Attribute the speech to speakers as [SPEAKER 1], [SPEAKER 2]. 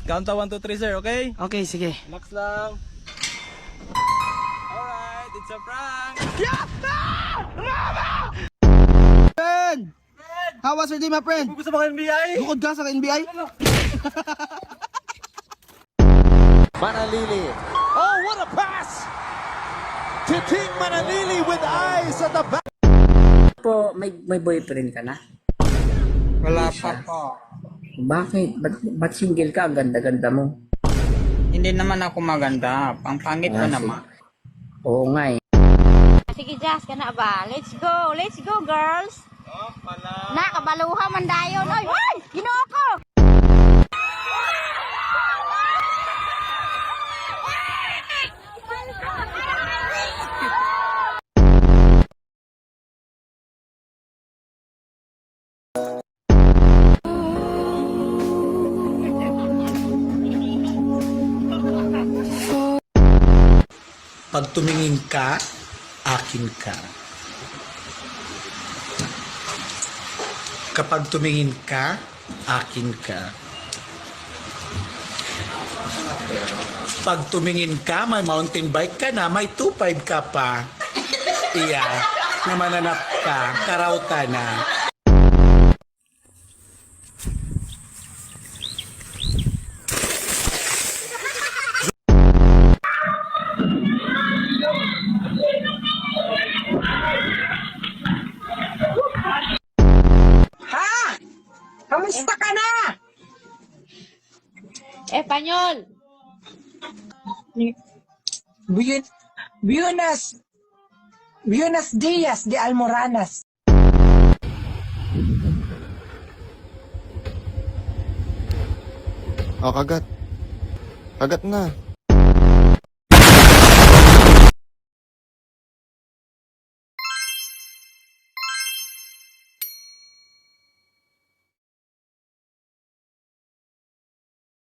[SPEAKER 1] Count 1, 2, 3 sir, okay?
[SPEAKER 2] Okay, sige.
[SPEAKER 1] Relax lang. Alright, it's a prank.
[SPEAKER 2] Friend! How was your day, my friend?
[SPEAKER 1] Gusto mo ka NBI?
[SPEAKER 2] Bukod ka sa NBI?
[SPEAKER 3] Manalili. Oh, what a pass! Titing Manalili with eyes at the back.
[SPEAKER 4] Po, may boyfriend ka na?
[SPEAKER 5] Wala pa po.
[SPEAKER 4] Bakit? Ba't single ka? Ang ganda-ganda mo.
[SPEAKER 5] Hindi naman ako maganda. Ang pangit ko naman.
[SPEAKER 4] Oo nga eh.
[SPEAKER 6] Sige, Jazz, ka na ba? Let's go! Let's go, girls! Nakabaluha man dayon. Oy, oy! Ginoo ko!
[SPEAKER 7] Pag tumingin ka, akin ka. Kapag tumingin ka, akin ka. Pag tumingin ka, may mountain bike ka na, may 2.5 ka pa. Iya, namananap ka, karauta na.
[SPEAKER 8] Kamusta ka na?
[SPEAKER 6] Espanyol!
[SPEAKER 8] Buenos Dias de Almoranas.
[SPEAKER 9] Oh, kagat. Kagat na.